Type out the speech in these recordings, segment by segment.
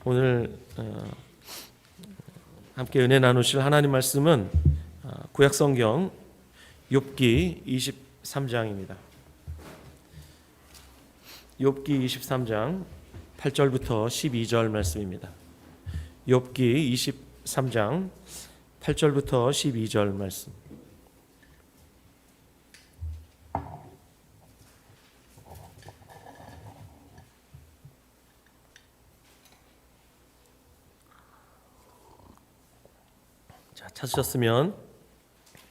오늘 함께 은혜 나누실 하나님 말씀은 구약성경 욥기 23장입니다. 욥기 23장 8절부터 12절 말씀입니다. 욥기 23장 8절부터 12절 말씀. 찾으셨으면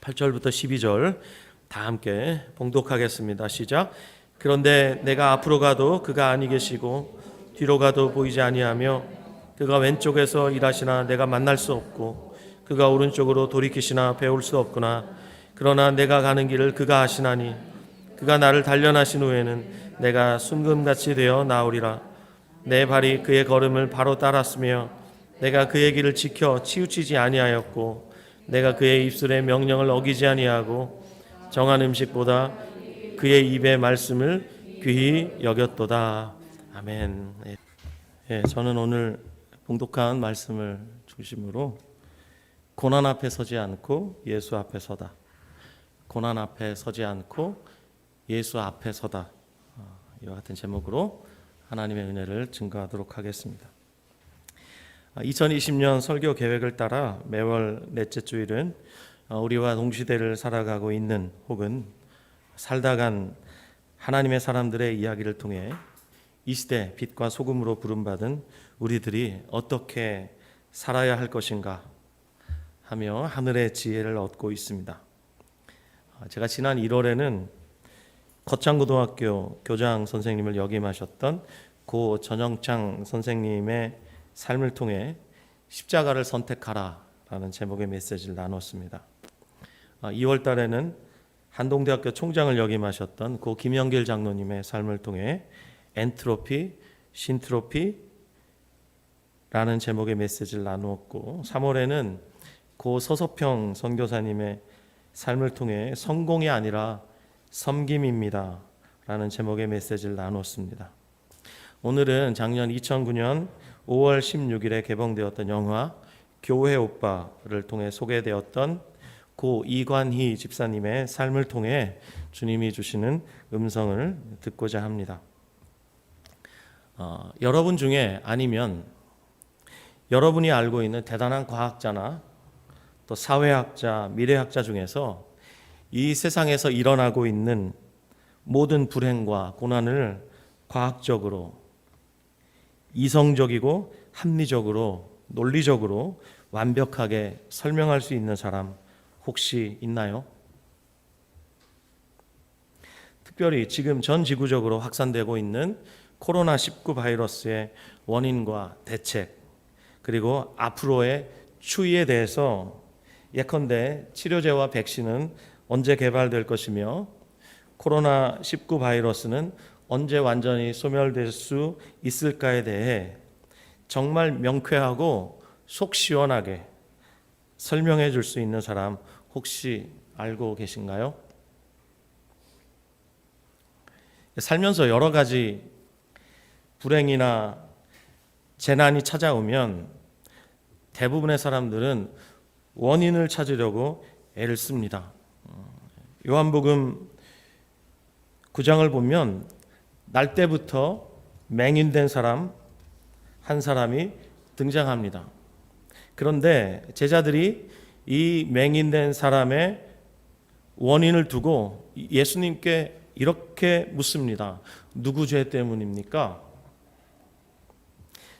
8절부터 12절 다 함께 봉독하겠습니다. 시작. 그런데 내가 앞으로 가도 그가 아니 계시고 뒤로 가도 보이지 아니하며 그가 왼쪽에서 일하시나 내가 만날 수 없고 그가 오른쪽으로 돌이키시나 배울 수 없구나. 그러나 내가 가는 길을 그가 아시나니 그가 나를 단련하신 후에는 내가 순금같이 되어 나오리라. 내 발이 그의 걸음을 바로 따랐으며 내가 그의 길을 지켜 치우치지 아니하였고 내가 그의 입술의 명령을 어기지 아니하고 정한 음식보다 그의 입의 말씀을 귀히 여겼도다. 아멘. 저는 오늘 봉독한 말씀을 중심으로 고난 앞에 서지 않고 예수 앞에 서다. 고난 앞에 서지 않고 예수 앞에 서다. 이와 같은 제목으로 하나님의 은혜를 증거하도록 하겠습니다. 2020년 설교 계획을 따라 매월 넷째 주일은 우리와 동시대를 살아가고 있는 혹은 살다 간 하나님의 사람들의 이야기를 통해 이 시대 빛과 소금으로 부름받은 우리들이 어떻게 살아야 할 것인가 하며 하늘의 지혜를 얻고 있습니다. 제가 지난 1월에는 거창고등학교 교장 선생님을 역임하셨던 고 전영창 선생님의 삶을 통해 십자가를 선택하라 라는 제목의 메시지를 나눴습니다. 2월 달에는 한동대학교 총장을 역임하셨던 고 김영길 장로님의 삶을 통해 엔트로피, 신트로피 라는 제목의 메시지를 나누었고 3월에는 고 서서평 선교사님의 삶을 통해 성공이 아니라 섬김입니다 라는 제목의 메시지를 나눴습니다. 오늘은 작년 2009년 5월 16일에 개봉되었던 영화 교회 오빠를 통해 소개되었던 고 이관희 집사님의 삶을 통해 주님이 주시는 음성을 듣고자 합니다. 여러분 중에 아니면 여러분이 알고 있는 대단한 과학자나 또 사회학자, 미래학자 중에서 이 세상에서 일어나고 있는 모든 불행과 고난을 과학적으로 이성적이고 합리적으로 논리적으로 완벽하게 설명할 수 있는 사람 혹시 있나요? 특별히 지금 전 지구적으로 확산되고 있는 코로나19 바이러스의 원인과 대책 그리고 앞으로의 추이에 대해서 예컨대 치료제와 백신은 언제 개발될 것이며 코로나19 바이러스는 언제 완전히 소멸될 수 있을까에 대해 정말 명쾌하고 속 시원하게 설명해 줄 수 있는 사람 혹시 알고 계신가요? 살면서 여러 가지 불행이나 재난이 찾아오면 대부분의 사람들은 원인을 찾으려고 애를 씁니다. 요한복음 9장을 보면 날 때부터 맹인된 사람 한 사람이 등장합니다. 그런데 제자들이 이 맹인된 사람의 원인을 두고 예수님께 이렇게 묻습니다. 누구 죄 때문입니까?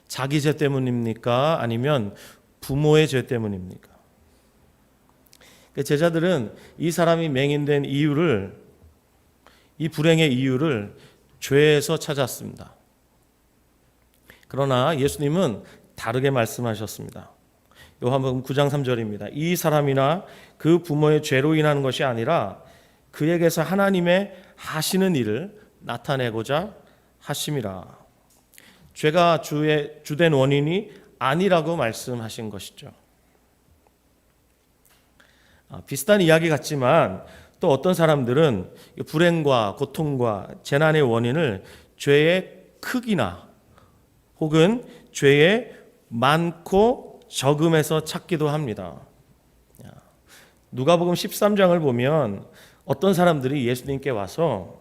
자기 죄 때문입니까? 아니면 부모의 죄 때문입니까? 제자들은 이 사람이 맹인된 이유를, 이 불행의 이유를 죄에서 찾았습니다. 그러나 예수님은 다르게 말씀하셨습니다. 요한복음 9장 3절입니다. 이 사람이나 그 부모의 죄로 인한 것이 아니라 그에게서 하나님의 하시는 일을 나타내고자 하심이라. 죄가 주된 원인이 아니라고 말씀하신 것이죠. 비슷한 이야기 같지만 또 어떤 사람들은 불행과 고통과 재난의 원인을 죄의 크기나 혹은 죄의 많고 적음에서 찾기도 합니다. 누가복음 13장을 보면 어떤 사람들이 예수님께 와서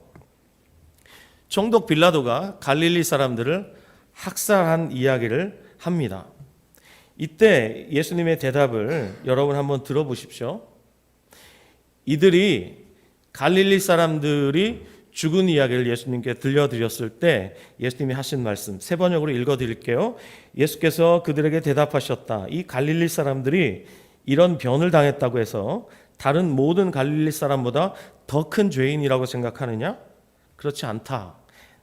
총독 빌라도가 갈릴리 사람들을 학살한 이야기를 합니다. 이때 예수님의 대답을 여러분 한번 들어보십시오. 이들이 갈릴리 사람들이 죽은 이야기를 예수님께 들려드렸을 때 예수님이 하신 말씀 세 번역으로 읽어드릴게요. 예수께서 그들에게 대답하셨다. 이 갈릴리 사람들이 이런 변을 당했다고 해서 다른 모든 갈릴리 사람보다 더 큰 죄인이라고 생각하느냐? 그렇지 않다.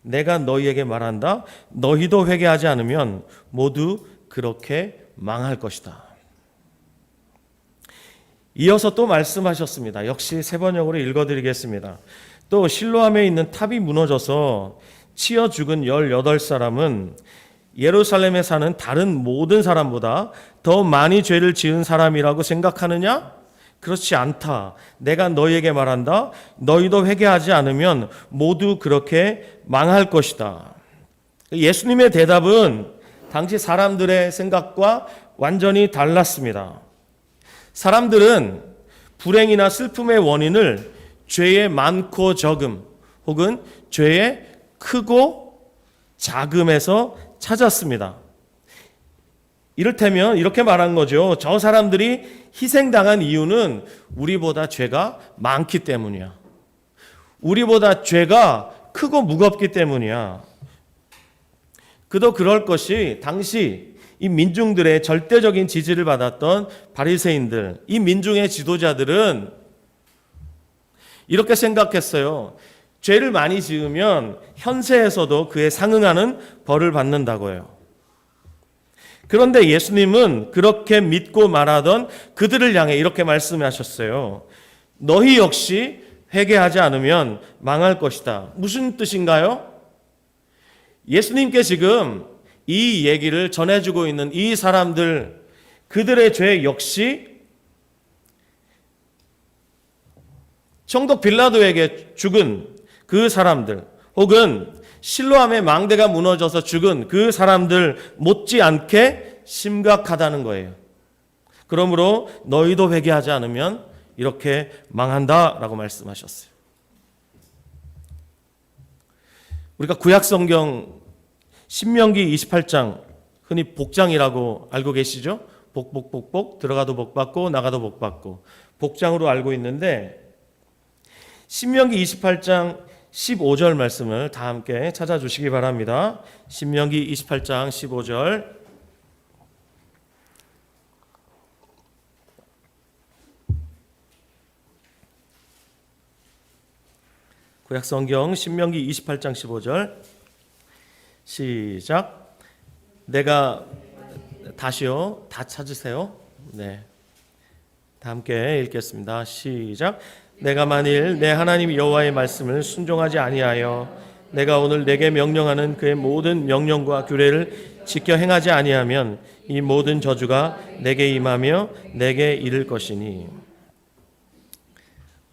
내가 너희에게 말한다. 너희도 회개하지 않으면 모두 그렇게 망할 것이다. 이어서 또 말씀하셨습니다. 역시 세 번역으로 읽어드리겠습니다. 또 실로암에 있는 탑이 무너져서 치여 죽은 18사람은 예루살렘에 사는 다른 모든 사람보다 더 많이 죄를 지은 사람이라고 생각하느냐? 그렇지 않다. 내가 너희에게 말한다. 너희도 회개하지 않으면 모두 그렇게 망할 것이다. 예수님의 대답은 당시 사람들의 생각과 완전히 달랐습니다. 사람들은 불행이나 슬픔의 원인을 죄의 많고 적음 혹은 죄의 크고 작음에서 찾았습니다. 이를테면 이렇게 말한 거죠. 저 사람들이 희생당한 이유는 우리보다 죄가 많기 때문이야. 우리보다 죄가 크고 무겁기 때문이야. 그도 그럴 것이 당시 이 민중들의 절대적인 지지를 받았던 바리새인들, 이 민중의 지도자들은 이렇게 생각했어요. 죄를 많이 지으면 현세에서도 그에 상응하는 벌을 받는다고요. 그런데 예수님은 그렇게 믿고 말하던 그들을 향해 이렇게 말씀하셨어요. 너희 역시 회개하지 않으면 망할 것이다. 무슨 뜻인가요? 예수님께 지금 이 얘기를 전해주고 있는 이 사람들, 그들의 죄 역시 총독 빌라도에게 죽은 그 사람들 혹은 실로암의 망대가 무너져서 죽은 그 사람들 못지않게 심각하다는 거예요. 그러므로 너희도 회개하지 않으면 이렇게 망한다라고 말씀하셨어요. 우리가 구약성경 신명기 28장 흔히 복장이라고 알고 계시죠? 복복복복 들어가도 복받고 나가도 복받고 복장으로 알고 있는데 신명기 28장 15절 말씀을 다 함께 찾아주시기 바랍니다. 신명기 28장 15절 구약성경 신명기 28장 15절 시작. 내가 다시요. 다 찾으세요. 네. 다 함께 읽겠습니다. 시작. 내가 만일 내 하나님 여호와의 말씀을 순종하지 아니하여 내가 오늘 내게 명령하는 그의 모든 명령과 규례를 지켜 행하지 아니하면 이 모든 저주가 내게 임하며 내게 이를 것이니.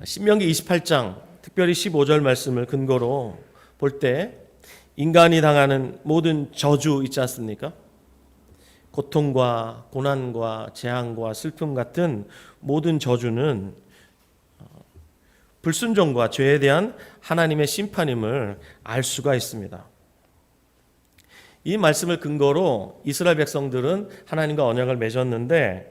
신명기 28장 특별히 15절 말씀을 근거로 볼 때 인간이 당하는 모든 저주 있지 않습니까? 고통과 고난과 재앙과 슬픔 같은 모든 저주는 불순종과 죄에 대한 하나님의 심판임을 알 수가 있습니다. 이 말씀을 근거로 이스라엘 백성들은 하나님과 언약을 맺었는데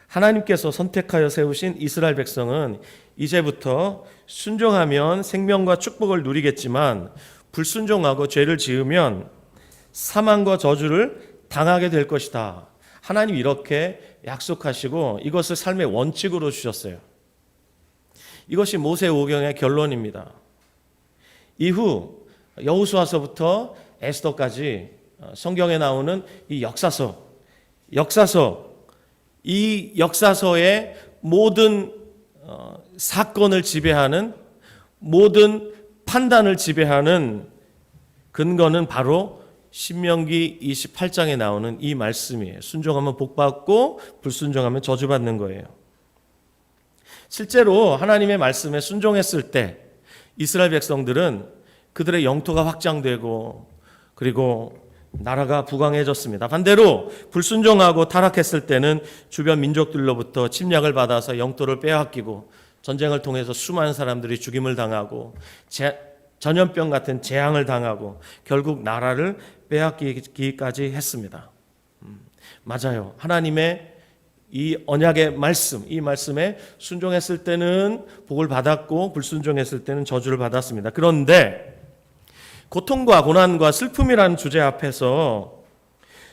하나님께서 선택하여 세우신 이스라엘 백성은 이제부터 순종하면 생명과 축복을 누리겠지만 불순종하고 죄를 지으면 사망과 저주를 당하게 될 것이다. 하나님 이렇게 약속하시고 이것을 삶의 원칙으로 주셨어요. 이것이 모세오경의 결론입니다. 이후 여호수아서부터 에스더까지 성경에 나오는 이 역사서, 이 역사서의 모든 사건을 지배하는 모든 판단을 지배하는 근거는 바로 신명기 28장에 나오는 이 말씀이에요. 순종하면 복받고 불순종하면 저주받는 거예요. 실제로 하나님의 말씀에 순종했을 때 이스라엘 백성들은 그들의 영토가 확장되고 그리고 나라가 부강해졌습니다. 반대로 불순종하고 타락했을 때는 주변 민족들로부터 침략을 받아서 영토를 빼앗기고 전쟁을 통해서 수많은 사람들이 죽임을 당하고 전염병 같은 재앙을 당하고 결국 나라를 빼앗기기까지 했습니다. 맞아요. 하나님의 이 언약의 말씀, 이 말씀에 순종했을 때는 복을 받았고 불순종했을 때는 저주를 받았습니다. 그런데 고통과 고난과 슬픔이라는 주제 앞에서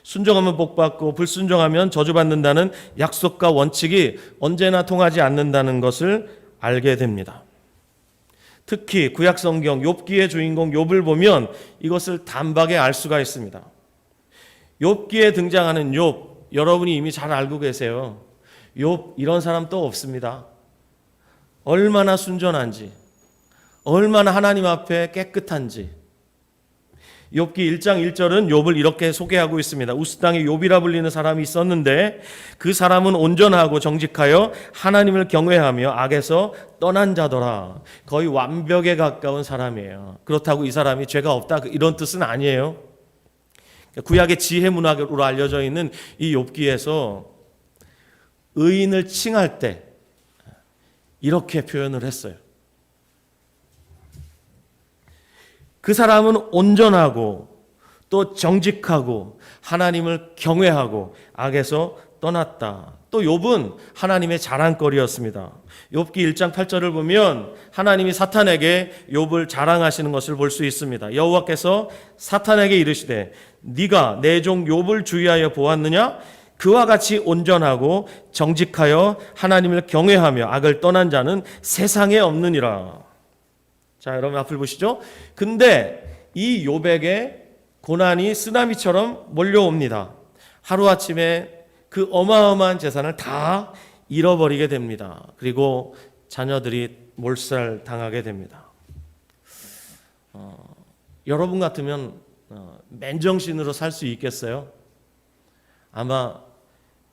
순종하면 복받고 불순종하면 저주받는다는 약속과 원칙이 언제나 통하지 않는다는 것을 알게 됩니다. 특히 구약성경 욥기의 주인공 욥을 보면 이것을 단박에 알 수가 있습니다. 욥기에 등장하는 욥, 여러분이 이미 잘 알고 계세요. 욥 이런 사람 또 없습니다. 얼마나 순전한지, 얼마나 하나님 앞에 깨끗한지. 욥기 1장 1절은 욥을 이렇게 소개하고 있습니다. 우스 땅에 욥이라 불리는 사람이 있었는데 그 사람은 온전하고 정직하여 하나님을 경외하며 악에서 떠난 자더라. 거의 완벽에 가까운 사람이에요. 그렇다고 이 사람이 죄가 없다 이런 뜻은 아니에요. 구약의 지혜 문학으로 알려져 있는 이 욥기에서 의인을 칭할 때 이렇게 표현을 했어요. 그 사람은 온전하고 또 정직하고 하나님을 경외하고 악에서 떠났다. 또 욥은 하나님의 자랑거리였습니다. 욥기 1장 8절을 보면 하나님이 사탄에게 욥을 자랑하시는 것을 볼 수 있습니다. 여호와께서 사탄에게 이르시되 네가 내 종 욥을 주의하여 보았느냐? 그와 같이 온전하고 정직하여 하나님을 경외하며 악을 떠난 자는 세상에 없느니라. 자, 여러분 앞을 보시죠. 근데 이 욥에게 고난이 쓰나미처럼 몰려옵니다. 하루아침에 그 어마어마한 재산을 다 잃어버리게 됩니다. 그리고 자녀들이 몰살당하게 됩니다. 여러분 같으면 맨정신으로 살 수 있겠어요? 아마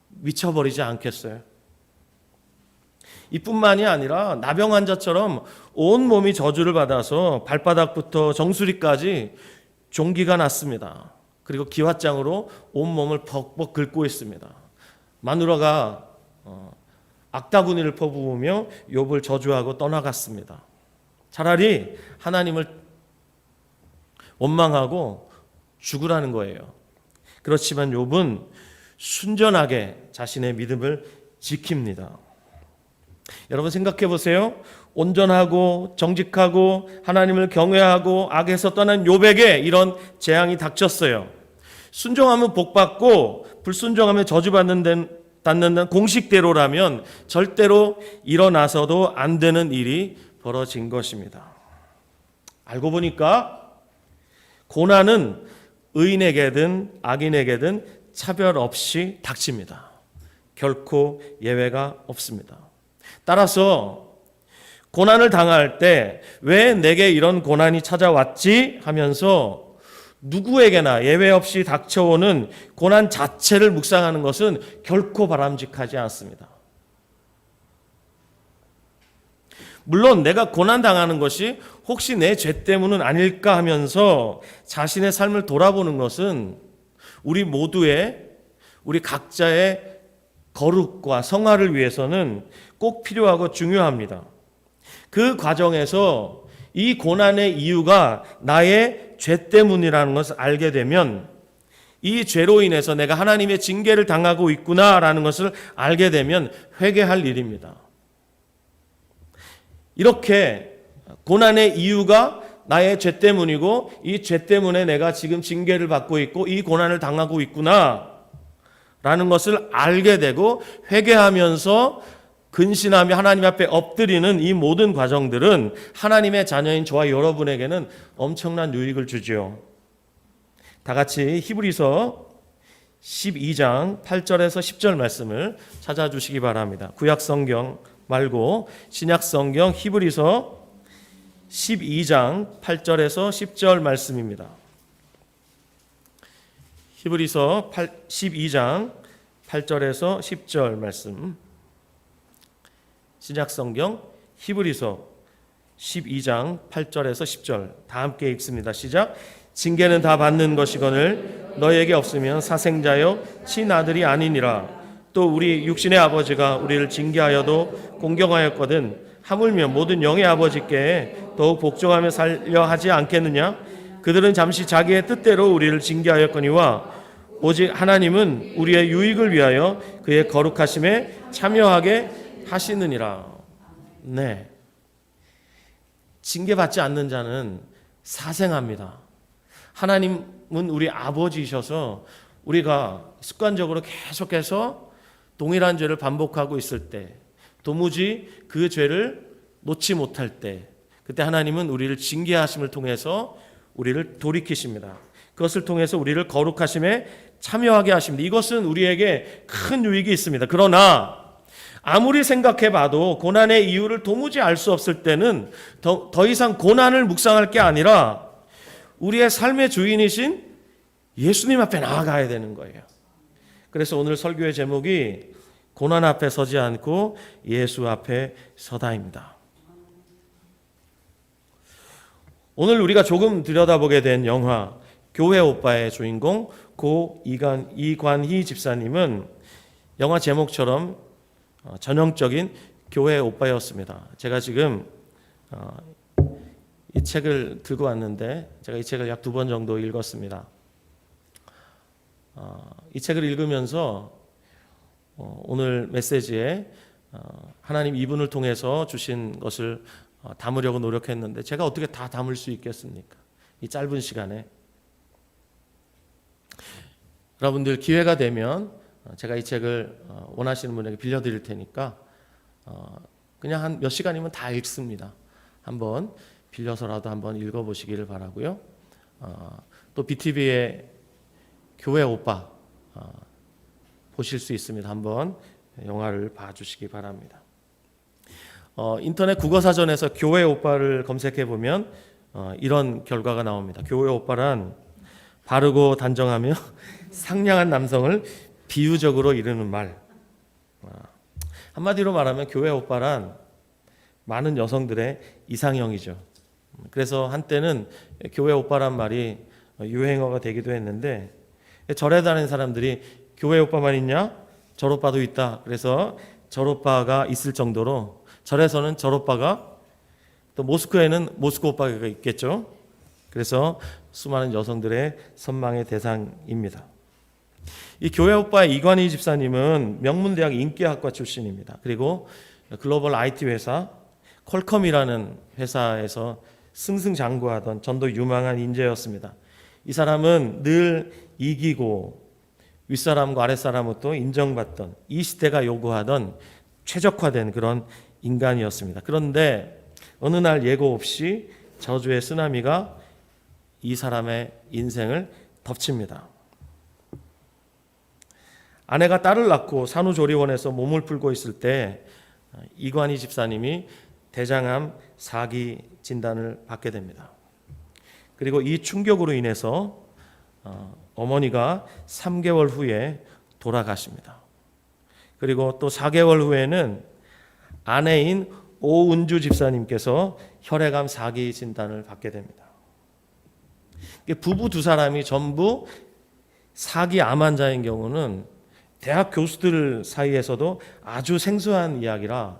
미쳐버리지 않겠어요? 이뿐만이 아니라 나병 환자처럼 온 몸이 저주를 받아서 발바닥부터 정수리까지 종기가 났습니다. 그리고 기왓장으로 온 몸을 벅벅 긁고 있습니다. 마누라가 악다구니를 퍼부으며 욥을 저주하고 떠나갔습니다. 차라리 하나님을 원망하고 죽으라는 거예요. 그렇지만 욥은 순전하게 자신의 믿음을 지킵니다. 여러분 생각해 보세요. 온전하고 정직하고 하나님을 경외하고 악에서 떠난 욥에게 이런 재앙이 닥쳤어요. 순종하면 복받고 불순종하면 저주받는 공식대로라면 절대로 일어나서도 안 되는 일이 벌어진 것입니다. 알고 보니까 고난은 의인에게든 악인에게든 차별 없이 닥칩니다. 결코 예외가 없습니다. 따라서 고난을 당할 때 왜 내게 이런 고난이 찾아왔지 하면서 누구에게나 예외 없이 닥쳐오는 고난 자체를 묵상하는 것은 결코 바람직하지 않습니다. 물론 내가 고난당하는 것이 혹시 내 죄 때문은 아닐까 하면서 자신의 삶을 돌아보는 것은 우리 각자의 거룩과 성화를 위해서는 꼭 필요하고 중요합니다. 그 과정에서 이 고난의 이유가 나의 죄 때문이라는 것을 알게 되면 이 죄로 인해서 내가 하나님의 징계를 당하고 있구나라는 것을 알게 되면 회개할 일입니다. 이렇게 고난의 이유가 나의 죄 때문이고 이 죄 때문에 내가 지금 징계를 받고 있고 이 고난을 당하고 있구나 라는 것을 알게 되고 회개하면서 근신하며 하나님 앞에 엎드리는 이 모든 과정들은 하나님의 자녀인 저와 여러분에게는 엄청난 유익을 주죠. 다 같이 히브리서 12장 8절에서 10절 말씀을 찾아주시기 바랍니다. 구약성경 말고 신약성경 히브리서 12장 8절에서 10절 말씀입니다. 히브리서 12장 8절에서 10절 말씀. 신약성경 히브리서 12장 8절에서 10절 다 함께 읽습니다. 시작. 징계는 다 받는 것이거늘 너희에게 없으면 사생자여 친아들이 아니니라. 또 우리 육신의 아버지가 우리를 징계하여도 공경하였거든 하물며 모든 영의 아버지께 더욱 복종하며 살려 하지 않겠느냐? 그들은 잠시 자기의 뜻대로 우리를 징계하였거니와 오직 하나님은 우리의 유익을 위하여 그의 거룩하심에 참여하게 하시느니라. 네, 징계받지 않는 자는 사생합니다. 하나님은 우리 아버지이셔서 우리가 습관적으로 계속해서 동일한 죄를 반복하고 있을 때, 도무지 그 죄를 놓지 못할 때, 그때 하나님은 우리를 징계하심을 통해서 우리를 돌이키십니다. 그것을 통해서 우리를 거룩하심에 참여하게 하십니다. 이것은 우리에게 큰 유익이 있습니다. 그러나 아무리 생각해봐도 고난의 이유를 도무지 알 수 없을 때는 더 이상 고난을 묵상할 게 아니라 우리의 삶의 주인이신 예수님 앞에 나아가야 되는 거예요. 그래서 오늘 설교의 제목이 고난 앞에 서지 않고 예수 앞에 서다입니다. 오늘 우리가 조금 들여다보게 된 영화 교회 오빠의 주인공 이관희 집사님은 영화 제목처럼 전형적인 교회 오빠였습니다. 제가 지금 이 책을 들고 왔는데 제가 이 책을 약 2번 정도 읽었습니다. 이 책을 읽으면서 오늘 메시지에 하나님 이분을 통해서 주신 것을 담으려고 노력했는데 제가 어떻게 다 담을 수 있겠습니까? 이 짧은 시간에. 여러분들 기회가 되면 제가 이 책을 원하시는 분에게 빌려드릴 테니까 그냥 한 몇 시간이면 다 읽습니다. 한번 빌려서라도 한번 읽어보시기를 바라고요. 또 BTV의 교회 오빠 보실 수 있습니다. 한번 영화를 봐주시기 바랍니다. 인터넷 국어사전에서 교회 오빠를 검색해 보면 이런 결과가 나옵니다. 교회 오빠란 바르고 단정하며 상냥한 남성을 비유적으로 이르는 말. 한마디로 말하면 교회 오빠란 많은 여성들의 이상형이죠. 그래서 한때는 교회 오빠란 말이 유행어가 되기도 했는데 절에 다니는 사람들이 교회 오빠만 있냐? 절 오빠도 있다. 그래서 절 오빠가 있을 정도로 절에서는 절 오빠가, 또 모스크에는 모스크 오빠가 있겠죠. 그래서 수많은 여성들의 선망의 대상입니다. 이 교회 오빠의 이관희 집사님은 명문대학 인기학과 출신입니다. 그리고 글로벌 IT 회사 퀄컴이라는 회사에서 승승장구하던 전도 유망한 인재였습니다. 이 사람은 늘 이기고 윗사람과 아랫사람으로부터 인정받던, 이 시대가 요구하던 최적화된 그런 인간이었습니다. 그런데 어느 날 예고 없이 저주의 쓰나미가 이 사람의 인생을 덮칩니다. 아내가 딸을 낳고 산후조리원에서 몸을 풀고 있을 때 이관희 집사님이 대장암 4기 진단을 받게 됩니다. 그리고 이 충격으로 인해서 어머니가 3개월 후에 돌아가십니다. 그리고 또 4개월 후에는 아내인 오은주 집사님께서 혈액암 4기 진단을 받게 됩니다. 부부 두 사람이 전부 4기 암 환자인 경우는 대학 교수들 사이에서도 아주 생소한 이야기라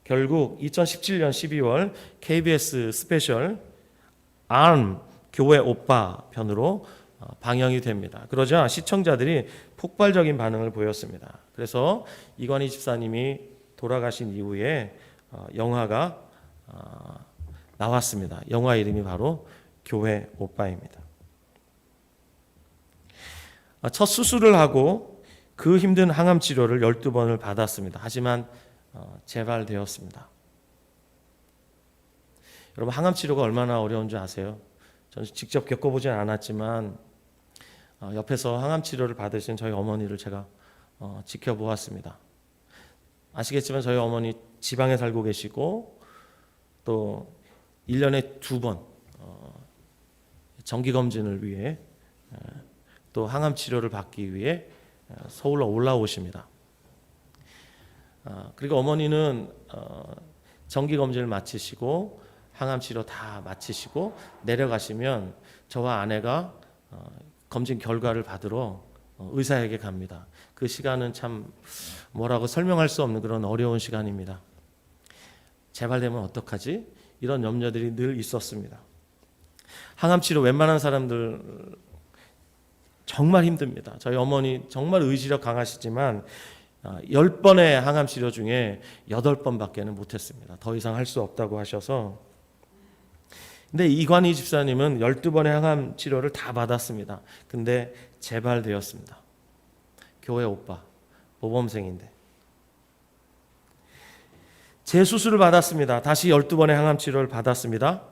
결국 2017년 12월 KBS 스페셜 암 교회 오빠 편으로 방영이 됩니다. 그러자 시청자들이 폭발적인 반응을 보였습니다. 그래서 이관희 집사님이 돌아가신 이후에 영화가 나왔습니다. 영화 이름이 바로 교회 오빠입니다. 첫 수술을 하고 그 힘든 항암 치료를 12번을 받았습니다. 하지만 재발되었습니다. 여러분, 항암 치료가 얼마나 어려운 줄 아세요? 저는 직접 겪어보진 않았지만 옆에서 항암 치료를 받으신 저희 어머니를 제가 지켜보았습니다. 아시겠지만 저희 어머니 지방에 살고 계시고 또 1년에 2번 정기검진을 위해 또 항암 치료를 받기 위해 서울로 올라오십니다. 그리고 어머니는 정기검진을 마치시고 항암 치료 다 마치시고 내려가시면 저와 아내가 검진 결과를 받으러 의사에게 갑니다. 그 시간은 참 뭐라고 설명할 수 없는 그런 어려운 시간입니다. 재발되면 어떡하지? 이런 염려들이 늘 있었습니다. 항암치료 웬만한 사람들 정말 힘듭니다. 저희 어머니 정말 의지력 강하시지만 10번의 항암치료 중에 8번밖에는 못했습니다. 더 이상 할 수 없다고 하셔서. 근데 이관희 집사님은 12번의 항암치료를 다 받았습니다. 근데 재발되었습니다. 교회 오빠, 모범생인데. 재수술을 받았습니다. 다시 12번의 항암치료를 받았습니다.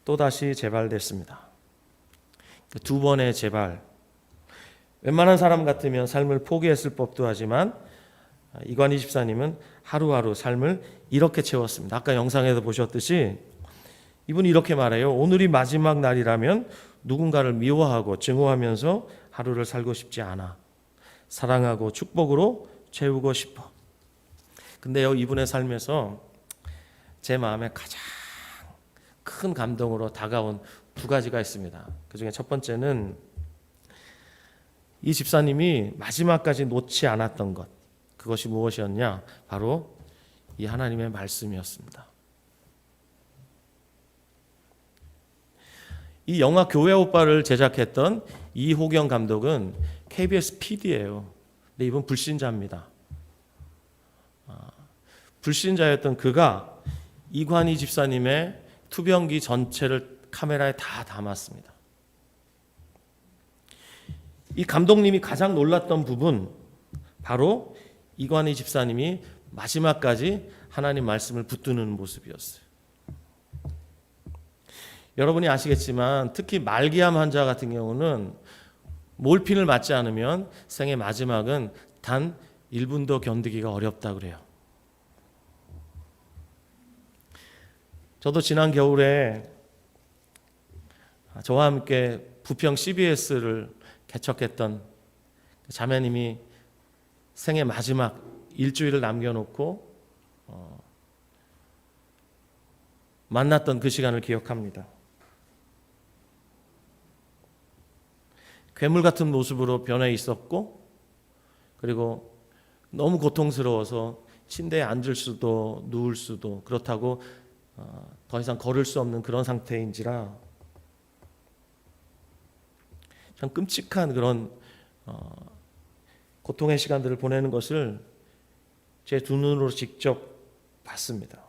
또다시 재발됐습니다. 2번의 재발. 웬만한 사람 같으면 삶을 포기했을 법도 하지만 이관희 집사님은 하루하루 삶을 이렇게 채웠습니다. 아까 영상에서 보셨듯이 이분이 이렇게 말해요. 오늘이 마지막 날이라면 누군가를 미워하고 증오하면서 하루를 살고 싶지 않아. 사랑하고 축복으로 채우고 싶어. 근데요, 이분의 삶에서 제 마음에 가장 큰 감동으로 다가온 2가지가 있습니다. 그 중에 첫 번째는 이 집사님이 마지막까지 놓지 않았던 것. 그것이 무엇이었냐? 바로 이 하나님의 말씀이었습니다. 이 영화 교회 오빠를 제작했던 이호경 감독은 KBS PD예요. 근데 이분 불신자입니다. 불신자였던 그가 이관희 집사님의 투병기 전체를 카메라에 다 담았습니다. 이 감독님이 가장 놀랐던 부분, 바로 이관희 집사님이 마지막까지 하나님 말씀을 붙드는 모습이었어요. 여러분이 아시겠지만 특히 말기암 환자 같은 경우는 몰핀을 맞지 않으면 생의 마지막은 단 1분도 견디기가 어렵다 그래요. 저도 지난 겨울에 저와 함께 부평 CBS를 개척했던 자매님이 생의 마지막 일주일을 남겨놓고 만났던 그 시간을 기억합니다. 괴물 같은 모습으로 변해 있었고, 그리고 너무 고통스러워서 침대에 앉을 수도 누울 수도, 그렇다고 더 이상 걸을 수 없는 그런 상태인지라 참 끔찍한 그런 고통의 시간들을 보내는 것을 제 2눈으로 직접 봤습니다.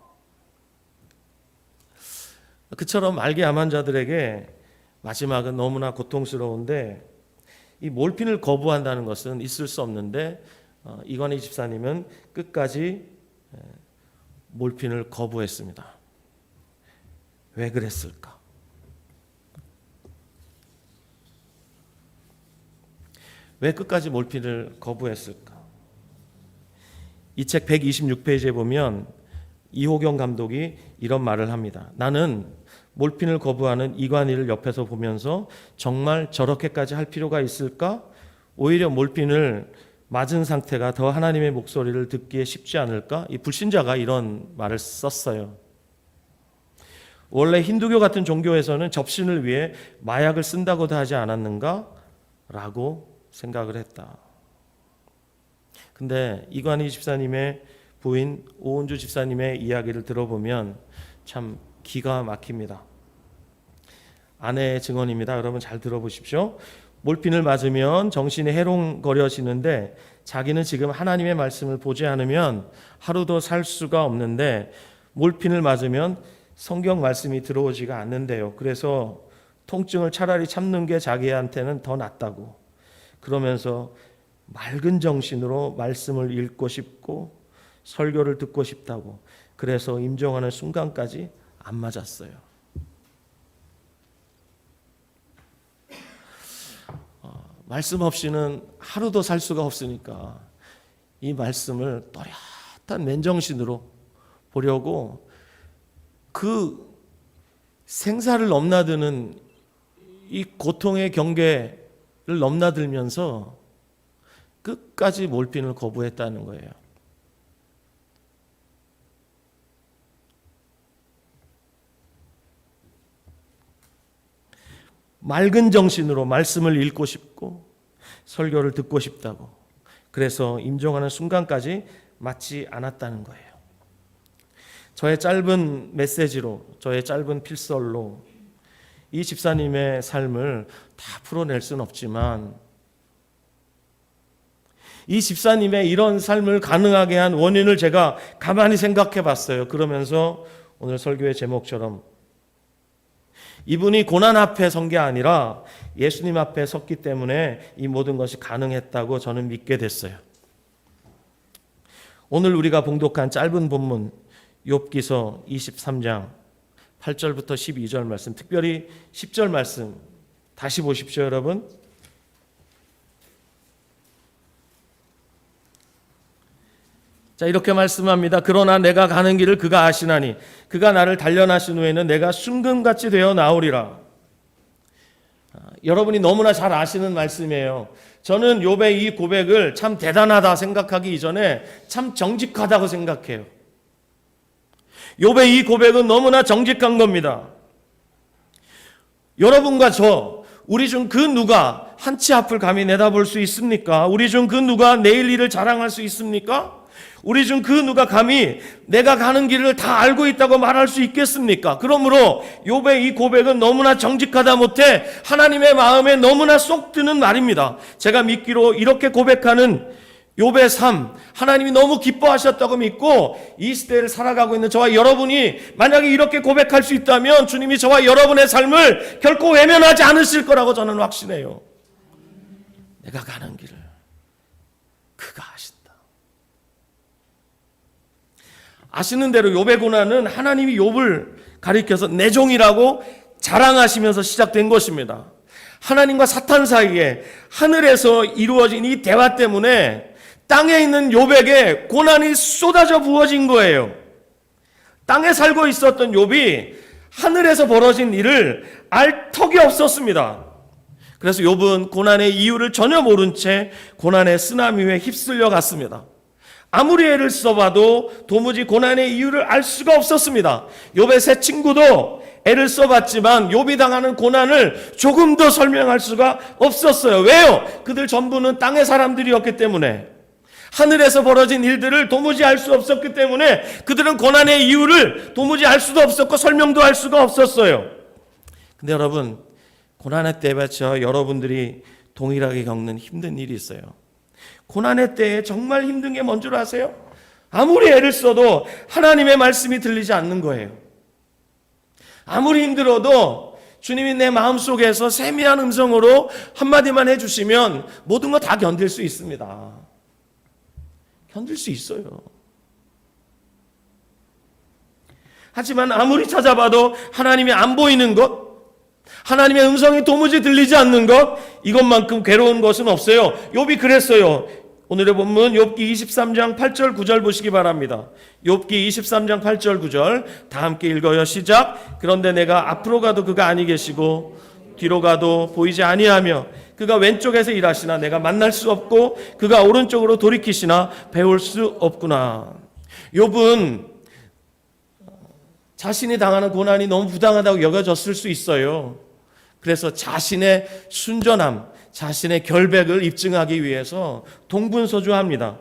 그처럼 말기암 환자들에게 마지막은 너무나 고통스러운데 이 몰핀을 거부한다는 것은 있을 수 없는데 이관희 집사님은 끝까지 몰핀을 거부했습니다. 왜 그랬을까? 왜 끝까지 몰핀을 거부했을까? 이 책 126페이지에 보면 이호경 감독이 이런 말을 합니다. 나는 몰핀을 거부하는 이관희를 옆에서 보면서 정말 저렇게까지 할 필요가 있을까? 오히려 몰핀을 맞은 상태가 더 하나님의 목소리를 듣기에 쉽지 않을까? 이 불신자가 이런 말을 썼어요. 원래 힌두교 같은 종교에서는 접신을 위해 마약을 쓴다고도 하지 않았는가? 라고 생각을 했다. 근데 이관희 집사님의 부인 오은주 집사님의 이야기를 들어보면 참 기가 막힙니다. 아내의 증언입니다. 여러분 잘 들어보십시오. 몰핀을 맞으면 정신이 해롱거려지는데 자기는 지금 하나님의 말씀을 보지 않으면 하루도 살 수가 없는데 몰핀을 맞으면 성경 말씀이 들어오지가 않는데요. 그래서 통증을 차라리 참는 게 자기한테는 더 낫다고. 그러면서 맑은 정신으로 말씀을 읽고 싶고 설교를 듣고 싶다고. 그래서 임종하는 순간까지 안 맞았어요. 말씀 없이는 하루도 살 수가 없으니까 이 말씀을 또렷한 맨정신으로 보려고 그 생사를 넘나드는 이 고통의 경계를 넘나들면서 끝까지 몰핀을 거부했다는 거예요. 맑은 정신으로 말씀을 읽고 싶고 설교를 듣고 싶다고, 그래서 임종하는 순간까지 맞지 않았다는 거예요. 저의 짧은 메시지로, 저의 짧은 필설로 이 집사님의 삶을 다 풀어낼 수는 없지만, 이 집사님의 이런 삶을 가능하게 한 원인을 제가 가만히 생각해 봤어요. 그러면서 오늘 설교의 제목처럼 이분이 고난 앞에 선 게 아니라 예수님 앞에 섰기 때문에 이 모든 것이 가능했다고 저는 믿게 됐어요. 오늘 우리가 봉독한 짧은 본문 욥기서 23장 8절부터 12절 말씀, 특별히 10절 말씀 다시 보십시오, 여러분. 자, 이렇게 말씀합니다. 그러나 내가 가는 길을 그가 아시나니 그가 나를 단련하신 후에는 내가 순금같이 되어 나오리라. 여러분이 너무나 잘 아시는 말씀이에요. 저는 욥의 이 고백을 참 대단하다 생각하기 이전에 참 정직하다고 생각해요. 욥의 이 고백은 너무나 정직한 겁니다. 여러분과 저, 우리 중 그 누가 한 치 앞을 감히 내다볼 수 있습니까? 우리 중 그 누가 내일 일을 자랑할 수 있습니까? 우리 중 그 누가 감히 내가 가는 길을 다 알고 있다고 말할 수 있겠습니까? 그러므로 욥의 이 고백은 너무나 정직하다 못해 하나님의 마음에 너무나 쏙 드는 말입니다. 제가 믿기로 이렇게 고백하는 욥의 삶, 하나님이 너무 기뻐하셨다고 믿고 이 시대를 살아가고 있는 저와 여러분이 만약에 이렇게 고백할 수 있다면 주님이 저와 여러분의 삶을 결코 외면하지 않으실 거라고 저는 확신해요. 내가 가는 길을 그가 아신다. 아시는 대로 욥의 고난은 하나님이 욥을 가리켜서 내 종이라고 자랑하시면서 시작된 것입니다. 하나님과 사탄 사이에 하늘에서 이루어진 이 대화 때문에 땅에 있는 욥에게 고난이 쏟아져 부어진 거예요. 땅에 살고 있었던 욥이 하늘에서 벌어진 일을 알 턱이 없었습니다. 그래서 욥은 고난의 이유를 전혀 모른 채 고난의 쓰나미 위에 휩쓸려 갔습니다. 아무리 애를 써봐도 도무지 고난의 이유를 알 수가 없었습니다. 욥의 세 친구도 애를 써봤지만 욥이 당하는 고난을 조금 더 설명할 수가 없었어요. 왜요? 그들 전부는 땅의 사람들이었기 때문에, 하늘에서 벌어진 일들을 도무지 알 수 없었기 때문에 그들은 고난의 이유를 도무지 알 수도 없었고 설명도 할 수가 없었어요. 근데 여러분, 고난의 때에 저 여러분들이 동일하게 겪는 힘든 일이 있어요. 고난의 때에 정말 힘든 게 뭔 줄 아세요? 아무리 애를 써도 하나님의 말씀이 들리지 않는 거예요. 아무리 힘들어도 주님이 내 마음속에서 세미한 음성으로 한마디만 해주시면 모든 거 다 견딜 수 있습니다. 견딜 수 있어요. 하지만 아무리 찾아봐도 하나님이 안 보이는 것, 하나님의 음성이 도무지 들리지 않는 것, 이것만큼 괴로운 것은 없어요. 욥이 그랬어요. 오늘의 본문 욥기 23장 8절 9절 보시기 바랍니다. 욥기 23장 8절 9절 다 함께 읽어요. 시작. 그런데 내가 앞으로 가도 그가 아니 계시고 뒤로 가도 보이지 아니하며 그가 왼쪽에서 일하시나 내가 만날 수 없고 그가 오른쪽으로 돌이키시나 배울 수 없구나. 욥은 자신이 당하는 고난이 너무 부당하다고 여겨졌을 수 있어요. 그래서 자신의 순전함, 자신의 결백을 입증하기 위해서 동분서주합니다.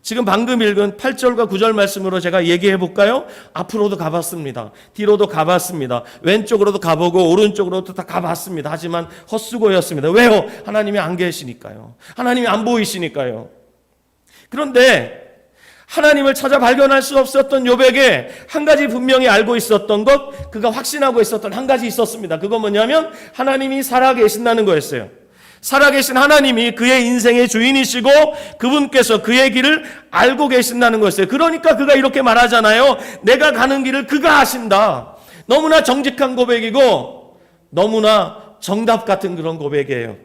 지금 방금 읽은 8절과 9절 말씀으로 제가 얘기해 볼까요? 앞으로도 가봤습니다. 뒤로도 가봤습니다. 왼쪽으로도 가보고 오른쪽으로도 다 가봤습니다. 하지만 헛수고였습니다. 왜요? 하나님이 안 계시니까요. 하나님이 안 보이시니까요. 그런데 하나님을 찾아 발견할 수 없었던 욥에게 한 가지 분명히 알고 있었던 것, 그가 확신하고 있었던 한 가지 있었습니다. 그건 뭐냐면 하나님이 살아계신다는 거였어요. 살아계신 하나님이 그의 인생의 주인이시고 그분께서 그의 길을 알고 계신다는 거였어요. 그러니까 그가 이렇게 말하잖아요. 내가 가는 길을 그가 아신다. 너무나 정직한 고백이고 너무나 정답 같은 그런 고백이에요.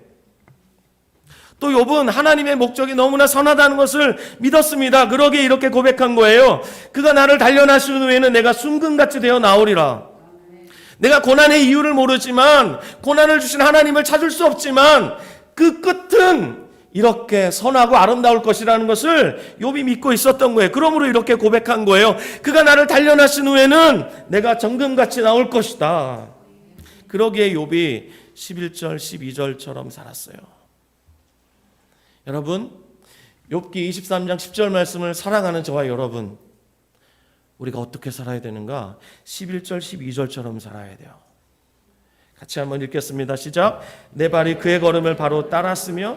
또 욥은 하나님의 목적이 너무나 선하다는 것을 믿었습니다. 그러기에 이렇게 고백한 거예요. 그가 나를 단련하신 후에는 내가 순금같이 되어 나오리라. 내가 고난의 이유를 모르지만, 고난을 주신 하나님을 찾을 수 없지만 그 끝은 이렇게 선하고 아름다울 것이라는 것을 욥이 믿고 있었던 거예요. 그러므로 이렇게 고백한 거예요. 그가 나를 단련하신 후에는 내가 정금같이 나올 것이다. 그러기에 욥이 11절, 12절처럼 살았어요. 여러분, 욥기 23장 10절 말씀을 사랑하는 저와 여러분, 우리가 어떻게 살아야 되는가? 11절, 12절처럼 살아야 돼요. 같이 한번 읽겠습니다. 시작. 내 발이 그의 걸음을 바로 따랐으며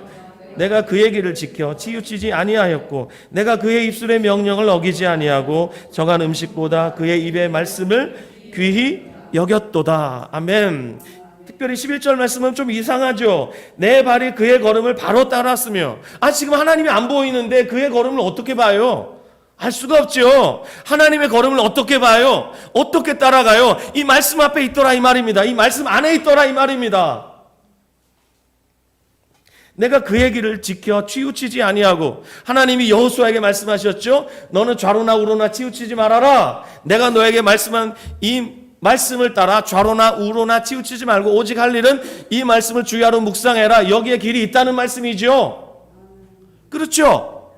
내가 그의 길을 지켜 치우치지 아니하였고 내가 그의 입술의 명령을 어기지 아니하고 정한 음식보다 그의 입의 말씀을 귀히 여겼도다. 아멘. 특별히 11절 말씀은 좀 이상하죠. 내 발이 그의 걸음을 바로 따랐으며, 지금 하나님이 안 보이는데 그의 걸음을 어떻게 봐요? 알 수가 없죠. 하나님의 걸음을 어떻게 봐요? 어떻게 따라가요? 이 말씀 앞에 있더라 이 말입니다. 이 말씀 안에 있더라 이 말입니다. 내가 그의 길을 지켜 치우치지 아니하고, 하나님이 여호수아에게 말씀하셨죠. 너는 좌로나 우로나 치우치지 말아라. 내가 너에게 말씀한 이 말씀을 따라 좌로나 우로나 치우치지 말고 오직 할 일은 이 말씀을 주야로 묵상해라. 여기에 길이 있다는 말씀이죠. 그렇죠?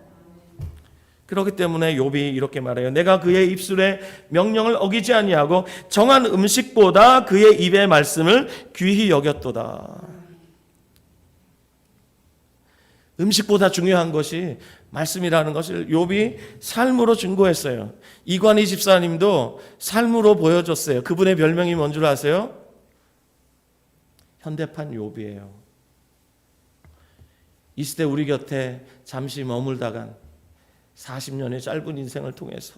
그렇기 때문에 욥이 이렇게 말해요. 내가 그의 입술의 명령을 어기지 아니하고 정한 음식보다 그의 입의 말씀을 귀히 여겼도다. 음식보다 중요한 것이 말씀이라는 것을 욥이 삶으로 증거했어요. 이관희 집사님도 삶으로 보여줬어요. 그분의 별명이 뭔 줄 아세요? 현대판 욥이에요. 이 시대 우리 곁에 잠시 머물다간 40년의 짧은 인생을 통해서,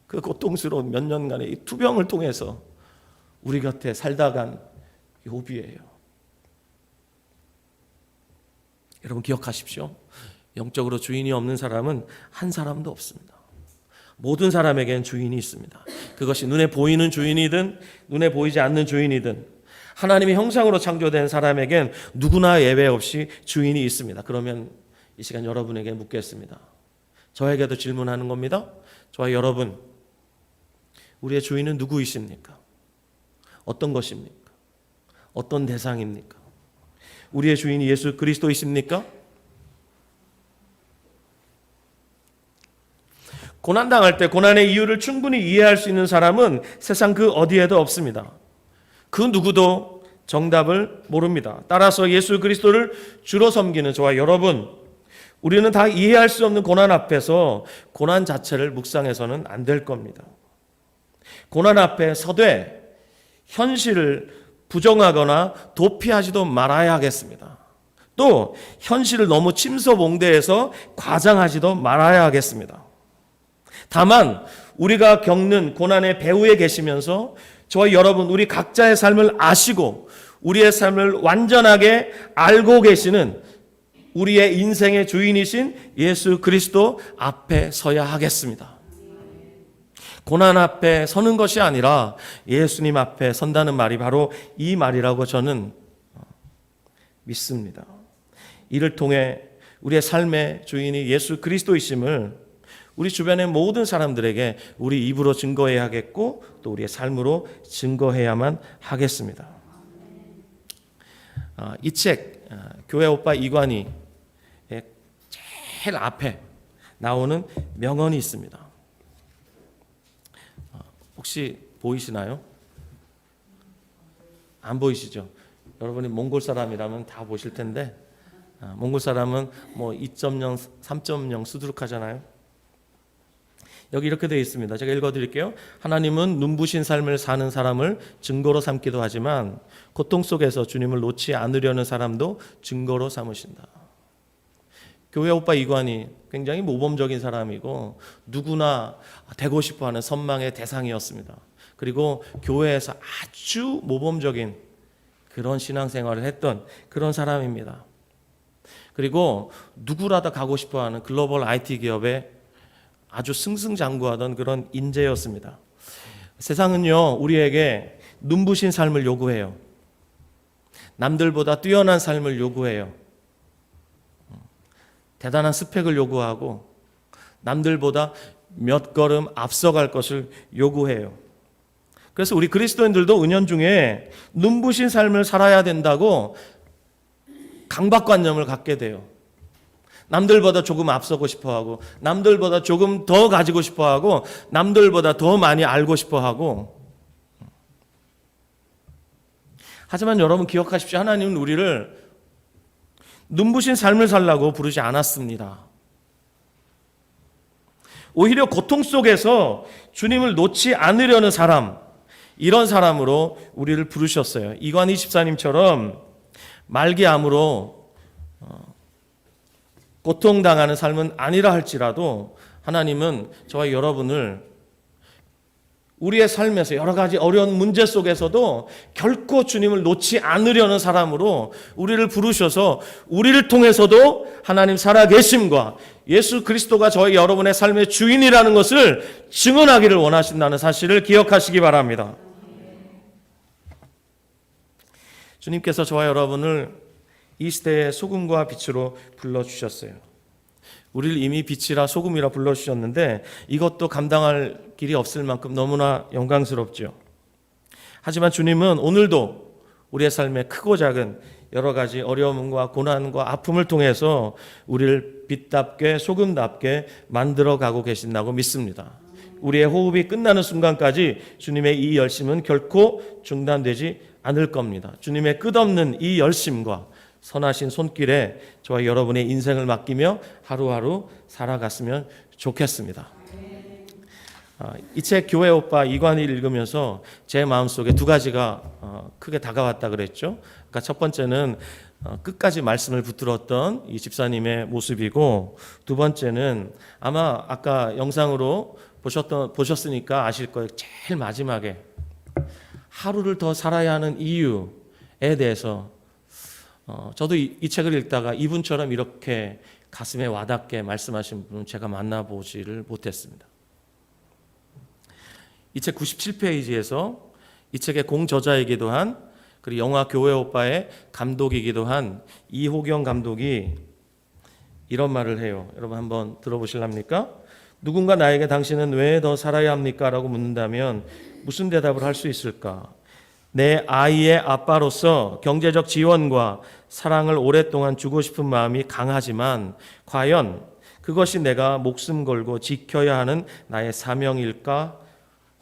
그 고통스러운 몇 년간의 이 투병을 통해서 우리 곁에 살다간 욥이에요. 여러분 기억하십시오. 영적으로 주인이 없는 사람은 한 사람도 없습니다. 모든 사람에겐 주인이 있습니다. 그것이 눈에 보이는 주인이든 눈에 보이지 않는 주인이든 하나님의 형상으로 창조된 사람에겐 누구나 예외 없이 주인이 있습니다. 그러면 이 시간 여러분에게 묻겠습니다. 저에게도 질문하는 겁니다. 저와 여러분, 우리의 주인은 누구이십니까? 어떤 것입니까? 어떤 대상입니까? 우리의 주인이 예수 그리스도이십니까? 고난당할 때 고난의 이유를 충분히 이해할 수 있는 사람은 세상 그 어디에도 없습니다. 그 누구도 정답을 모릅니다. 따라서 예수 그리스도를 주로 섬기는 저와 여러분, 우리는 다 이해할 수 없는 고난 앞에서 고난 자체를 묵상해서는 안 될 겁니다. 고난 앞에 서되 현실을 부정하거나 도피하지도 말아야 하겠습니다. 또 현실을 너무 침소봉대해서 과장하지도 말아야 하겠습니다. 다만 우리가 겪는 고난의 배후에 계시면서 저와 여러분, 우리 각자의 삶을 아시고 우리의 삶을 완전하게 알고 계시는 우리의 인생의 주인이신 예수 그리스도 앞에 서야 하겠습니다. 고난 앞에 서는 것이 아니라 예수님 앞에 선다는 말이 바로 이 말이라고 저는 믿습니다. 이를 통해 우리의 삶의 주인이 예수 그리스도이심을 우리 주변의 모든 사람들에게 우리 입으로 증거해야 하겠고 또 우리의 삶으로 증거해야만 하겠습니다. 이 책 교회 오빠 이관희의 제일 앞에 나오는 명언이 있습니다. 혹시 보이시나요? 안 보이시죠? 여러분이 몽골 사람이라면 다 보실 텐데, 몽골 사람은 뭐 2.0, 3.0 수두룩하잖아요. 여기 이렇게 되어 있습니다. 제가 읽어드릴게요. 하나님은 눈부신 삶을 사는 사람을 증거로 삼기도 하지만 고통 속에서 주님을 놓지 않으려는 사람도 증거로 삼으신다. 교회 오빠 이관이 굉장히 모범적인 사람이고 누구나 되고 싶어하는 선망의 대상이었습니다. 그리고 교회에서 아주 모범적인 그런 신앙생활을 했던 그런 사람입니다. 그리고 누구라도 가고 싶어하는 글로벌 IT 기업에 아주 승승장구하던 그런 인재였습니다. 세상은요, 우리에게 눈부신 삶을 요구해요. 남들보다 뛰어난 삶을 요구해요. 대단한 스펙을 요구하고 남들보다 몇 걸음 앞서갈 것을 요구해요. 그래서 우리 그리스도인들도 은연중에 눈부신 삶을 살아야 된다고 강박관념을 갖게 돼요. 남들보다 조금 앞서고 싶어하고 남들보다 조금 더 가지고 싶어하고 남들보다 더 많이 알고 싶어하고. 하지만 여러분 기억하십시오. 하나님은 우리를 눈부신 삶을 살라고 부르지 않았습니다. 오히려 고통 속에서 주님을 놓지 않으려는 사람, 이런 사람으로 우리를 부르셨어요. 이관희 집사님처럼 말기암으로 고통당하는 삶은 아니라 할지라도 하나님은 저와 여러분을 우리의 삶에서 여러 가지 어려운 문제 속에서도 결코 주님을 놓지 않으려는 사람으로 우리를 부르셔서 우리를 통해서도 하나님 살아계심과 예수 그리스도가 저희 여러분의 삶의 주인이라는 것을 증언하기를 원하신다는 사실을 기억하시기 바랍니다. 주님께서 저와 여러분을 이 시대의 소금과 빛으로 불러주셨어요. 우리를 이미 빛이라 소금이라 불러주셨는데 이것도 감당할 길이 없을 만큼 너무나 영광스럽죠. 하지만 주님은 오늘도 우리의 삶에 크고 작은 여러 가지 어려움과 고난과 아픔을 통해서 우리를 빛답게 소금답게 만들어가고 계신다고 믿습니다. 우리의 호흡이 끝나는 순간까지 주님의 이 열심은 결코 중단되지 않을 겁니다. 주님의 끝없는 이 열심과 선하신 손길에 저와 여러분의 인생을 맡기며 하루하루 살아갔으면 좋겠습니다. 이 책 교회 오빠 이관희를 읽으면서 제 마음속에 두 가지가 크게 다가왔다 그랬죠. 그러니까 첫 번째는 끝까지 말씀을 붙들었던 이 집사님의 모습이고, 두 번째는 아마 아까 영상으로 보셨으니까 아실 거예요. 제일 마지막에 하루를 더 살아야 하는 이유에 대해서 저도 이 책을 읽다가 이분처럼 이렇게 가슴에 와닿게 말씀하신 분은 제가 만나보지를 못했습니다. 이 책 97페이지에서 이 책의 공저자이기도 한, 그리고 영화 교회 오빠의 감독이기도 한 이호경 감독이 이런 말을 해요. 여러분 한번 들어보실랍니까? 누군가 나에게 당신은 왜 더 살아야 합니까? 라고 묻는다면 무슨 대답을 할 수 있을까? 내 아이의 아빠로서 경제적 지원과 사랑을 오랫동안 주고 싶은 마음이 강하지만 과연 그것이 내가 목숨 걸고 지켜야 하는 나의 사명일까?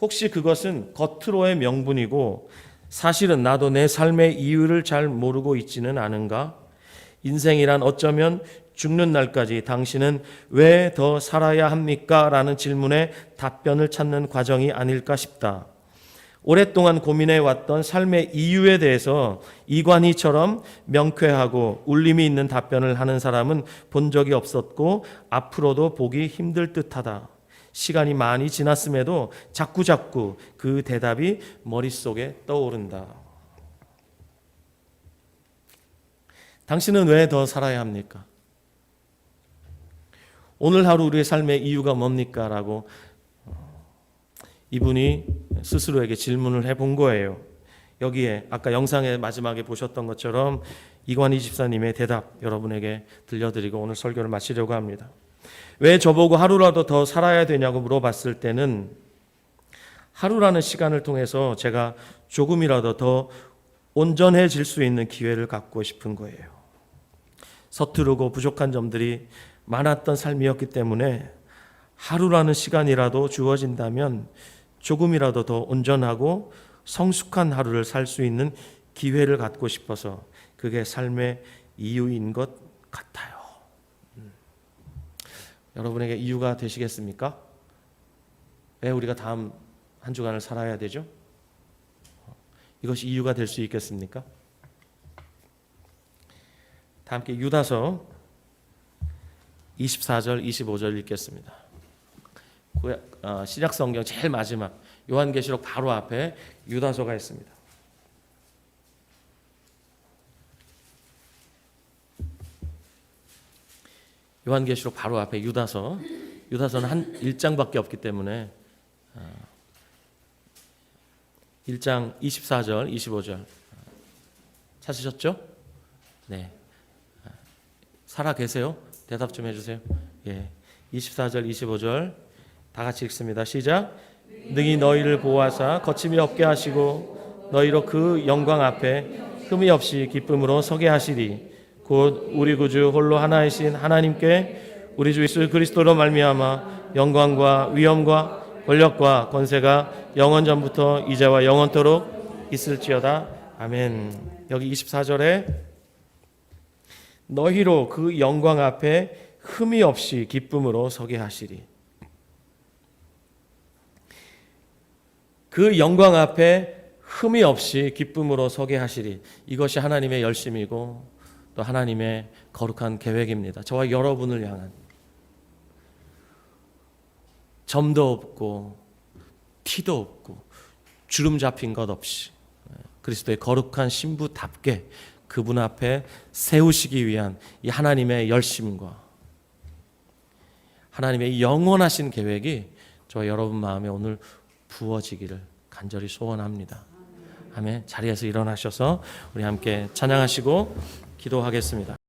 혹시 그것은 겉으로의 명분이고 사실은 나도 내 삶의 이유를 잘 모르고 있지는 않은가? 인생이란 어쩌면 죽는 날까지 당신은 왜 더 살아야 합니까? 라는 질문에 답변을 찾는 과정이 아닐까 싶다. 오랫동안 고민해왔던 삶의 이유에 대해서 이관희처럼 명쾌하고 울림이 있는 답변을 하는 사람은 본 적이 없었고 앞으로도 보기 힘들 듯하다. 시간이 많이 지났음에도 자꾸자꾸 그 대답이 머릿속에 떠오른다. 당신은 왜 더 살아야 합니까? 오늘 하루 우리의 삶의 이유가 뭡니까? 라고 이분이 스스로에게 질문을 해본 거예요. 여기에 아까 영상의 마지막에 보셨던 것처럼 이관희 집사님의 대답 여러분에게 들려드리고 오늘 설교를 마치려고 합니다. 왜 저보고 하루라도 더 살아야 되냐고 물어봤을 때는 하루라는 시간을 통해서 제가 조금이라도 더 온전해질 수 있는 기회를 갖고 싶은 거예요. 서투르고 부족한 점들이 많았던 삶이었기 때문에 하루라는 시간이라도 주어진다면 조금이라도 더 온전하고 성숙한 하루를 살 수 있는 기회를 갖고 싶어서 그게 삶의 이유인 것 같아요. 여러분에게 이유가 되시겠습니까? 왜 우리가 다음 한 주간을 살아야 되죠? 이것이 이유가 될 수 있겠습니까? 다 함께 유다서 24절 25절 읽겠습니다. 신약성경 제일 마지막 요한계시록 바로 앞에 유다서가 있습니다. 요한계시록 바로 앞에 유다서는 한 1장밖에 없기 때문에 1장 24절 25절 찾으셨죠? 네. 살아 계세요? 대답 좀 해주세요. 예. 24절 25절 다 같이 읽습니다. 시작. 능히 너희를 보호하사 거침이 없게 하시고 너희로 그 영광 앞에 흠이 없이 기쁨으로 서게 하시리. 곧 우리 구주 홀로 하나이신 하나님께 우리 주 예수 그리스도로 말미암아 영광과 위엄과 권력과 권세가 영원 전부터 이제와 영원토록 있을지어다. 아멘. 여기 24절에 너희로 그 영광 앞에 흠이 없이 기쁨으로 서게 하시리. 그 영광 앞에 흠이 없이 기쁨으로 서게 하시리. 이것이 하나님의 열심이고 또 하나님의 거룩한 계획입니다. 저와 여러분을 향한 점도 없고 티도 없고 주름 잡힌 것 없이 그리스도의 거룩한 신부답게 그분 앞에 세우시기 위한 이 하나님의 열심과 하나님의 영원하신 계획이 저와 여러분 마음에 오늘 부어지기를 간절히 소원합니다. 아멘. 자리에서 일어나셔서 우리 함께 찬양하시고 기도하겠습니다.